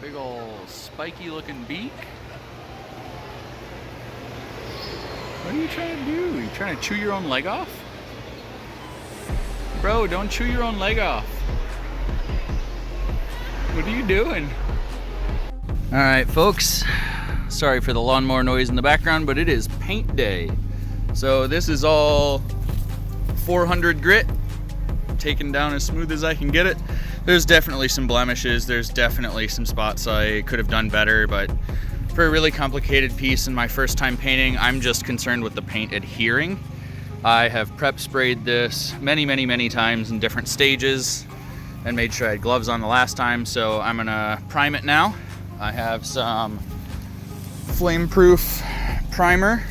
big old spiky looking beak. What are you trying to do? Are you trying to chew your own leg off? Bro, don't chew your own leg off. What are you doing? All right, folks. Sorry for the lawnmower noise in the background, but it is paint day. So this is all 400 grit, taken down as smooth as I can get it. There's definitely some blemishes. There's definitely some spots I could have done better, but for a really complicated piece and my first time painting, I'm just concerned with the paint adhering. I have prep sprayed this many times in different stages and made sure I had gloves on the last time, so I'm gonna prime it now. I have some flame-proof primer.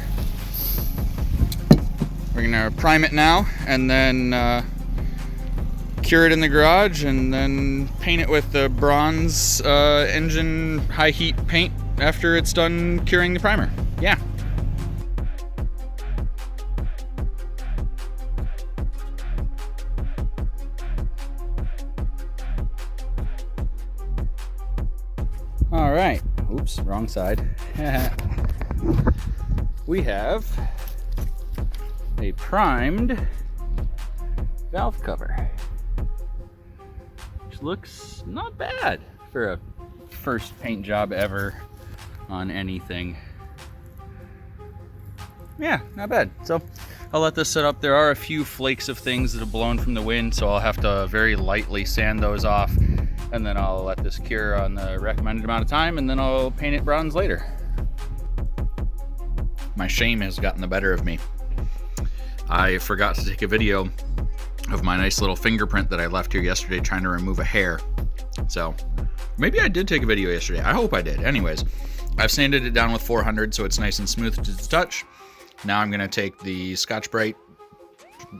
We're gonna prime it now and then cure it in the garage and then paint it with the bronze engine high heat paint after it's done curing the primer. Yeah. All right, oops, wrong side. We have a primed valve cover, which looks not bad for a first paint job ever on anything. Yeah, not bad. So I'll let this sit up. There are a few flakes of things that have blown from the wind, so I'll have to very lightly sand those off, and then I'll let this cure on the recommended amount of time, and then I'll paint it bronze later. My shame has gotten the better of me. I forgot to take a video of my nice little fingerprint that I left here yesterday trying to remove a hair. So maybe I did take a video yesterday. I hope I did. Anyways, I've sanded it down with 400 so it's nice and smooth to the touch. Now I'm gonna take the Scotch-Brite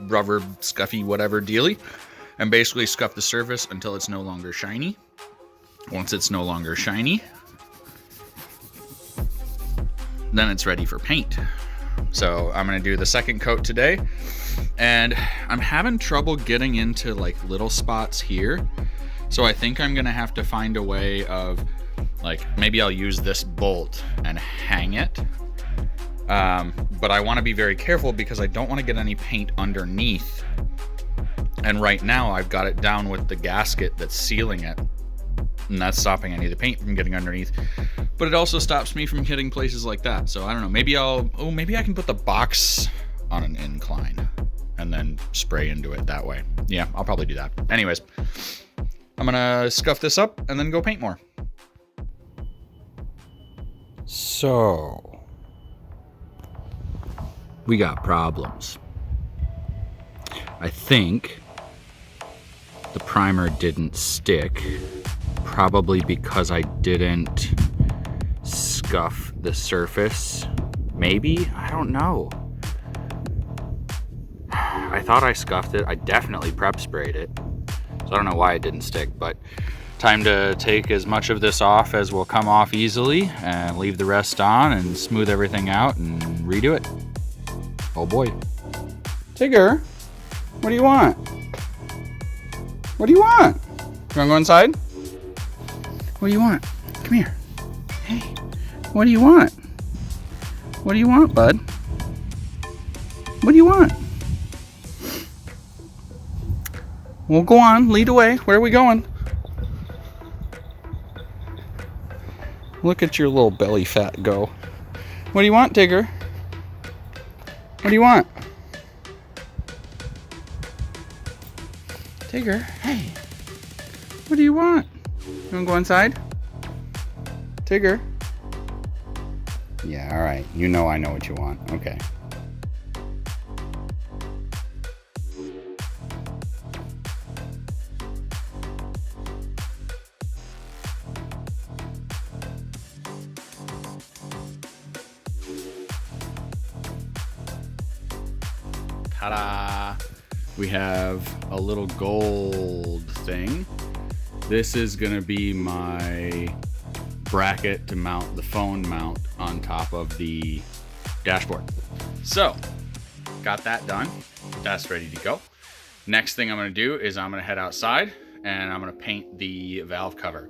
rubber scuffy whatever dealy and basically scuff the surface until it's no longer shiny. Once it's no longer shiny, then it's ready for paint. So I'm gonna do the second coat today, and I'm having trouble getting into like little spots here. So I think I'm gonna have to find a way of, like, maybe I'll use this bolt and hang it. But I wanna be very careful because I don't wanna get any paint underneath. And right now I've got it down with the gasket that's sealing it, and that's stopping any of the paint from getting underneath. But it also stops me from hitting places like that. So I don't know, maybe maybe I can put the box on an incline and then spray into it that way. Yeah, I'll probably do that. Anyways, I'm gonna scuff this up and then go paint more. So, we got problems. I think the primer didn't stick, probably because I didn't scuff the surface. Maybe? I don't know. I thought I scuffed it. I definitely prep sprayed it. So I don't know why it didn't stick, but time to take as much of this off as will come off easily and leave the rest on and smooth everything out and redo it. Oh boy. Tigger, what do you want? What do you want? You wanna go inside? What do you want? Come here. Hey, what do you want? What do you want, bud? What do you want? Well, go on, lead away. Where are we going? Look at your little belly fat go. What do you want, Tigger? What do you want? Tigger, hey. What do you want? You wanna go inside? Tigger? Yeah, alright. You know I know what you want. Okay. Ta-da! We have a little gold thing. This is gonna be my bracket to mount the phone mount on top of the dashboard. So, got that done. That's ready to go. Next thing I'm gonna do is I'm gonna head outside and I'm gonna paint the valve cover.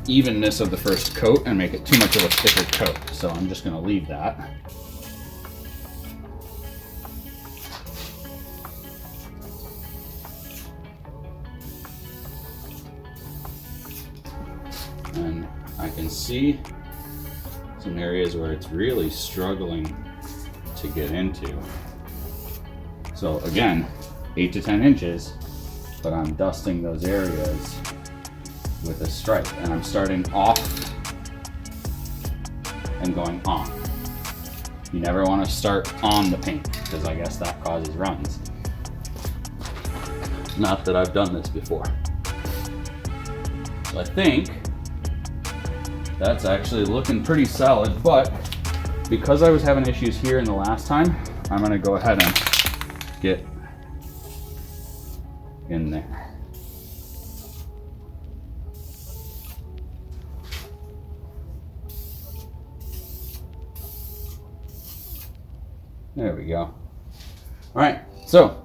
evenness of the first coat and make it too much of a thicker coat. So I'm just going to leave that. And I can see some areas where it's really struggling to get into. So again, 8 to 10 inches, but I'm dusting those areas with a stripe, and I'm starting off and going on. You never want to start on the paint, because I guess that causes runs. Not that I've done this before. So I think that's actually looking pretty solid, but because I was having issues here in the last time, I'm going to go ahead and get in there. There we go. All right, so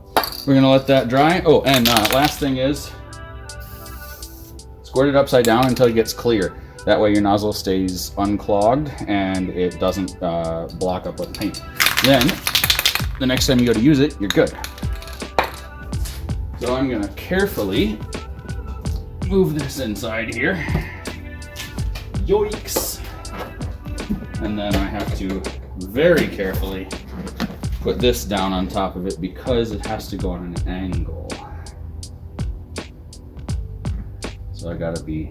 we're gonna let that dry. Oh, and last thing is squirt it upside down until it gets clear. That way your nozzle stays unclogged and it doesn't block up with paint. Then the next time you go to use it, you're good. So I'm gonna carefully move this inside here. Yoicks! And then I have to very carefully put this down on top of it because it has to go on an angle. So I gotta be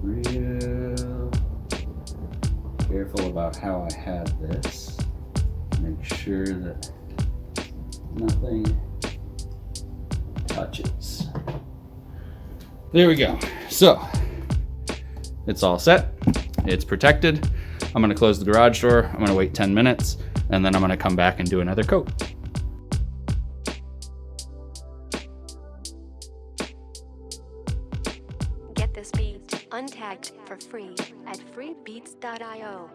real careful about how I had this. Make sure that nothing touches. There we go. So it's all set. It's protected. I'm gonna close the garage door. I'm gonna wait 10 minutes and then I'm gonna come back and do another coat. Get this beat untagged for free at freebeats.io.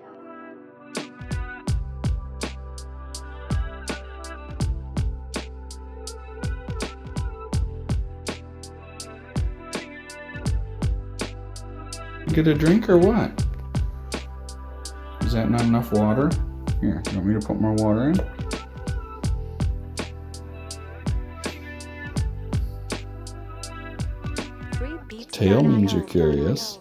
Get a drink or what? Is that not enough water? Here, you want me to put more water in? Tail means you're curious.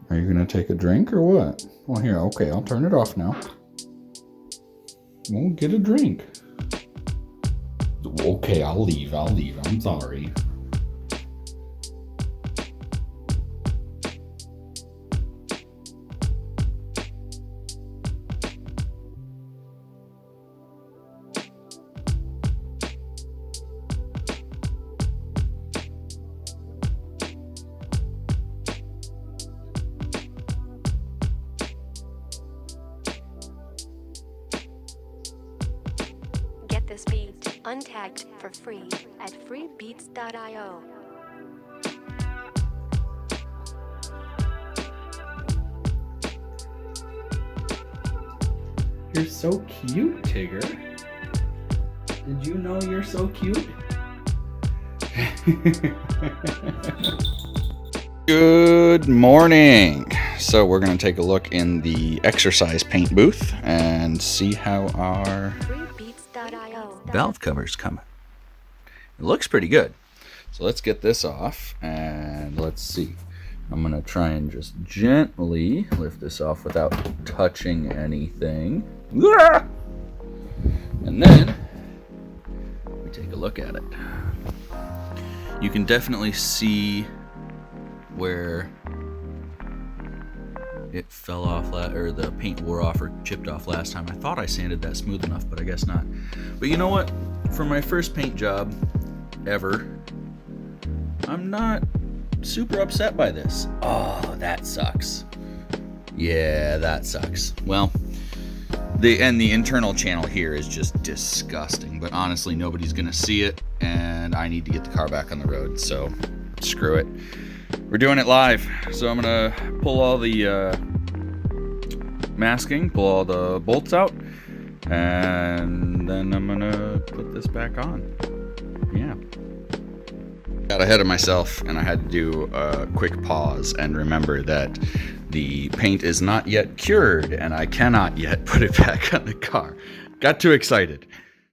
Are you gonna take a drink or what? Well, here, okay, I'll turn it off now. Well, get a drink. Okay, I'll leave. I'm sorry. Get this beat untagged for free at freebeats.io. You're so cute, Tigger. Did you know you're so cute? Good morning. So we're going to take a look in the exercise paint booth and see how our valve cover's coming. It looks pretty good. So let's get this off and let's see. I'm going to try and just gently lift this off without touching anything. And then we take a look at it. You can definitely see where it fell off, or the paint wore off or chipped off last time. I thought I sanded that smooth enough, but I guess not. But you know what? For my first paint job ever, I'm not super upset by this. Oh, that sucks. Yeah, that sucks. Well, the internal channel here is just disgusting, but honestly, nobody's gonna see it, and I need to get the car back on the road, so screw it. We're doing it live, so I'm gonna pull all the masking, pull all the bolts out, and then I'm gonna put this back on. Yeah. Got ahead of myself and I had to do a quick pause and remember that the paint is not yet cured and I cannot yet put it back on the car. Got too excited.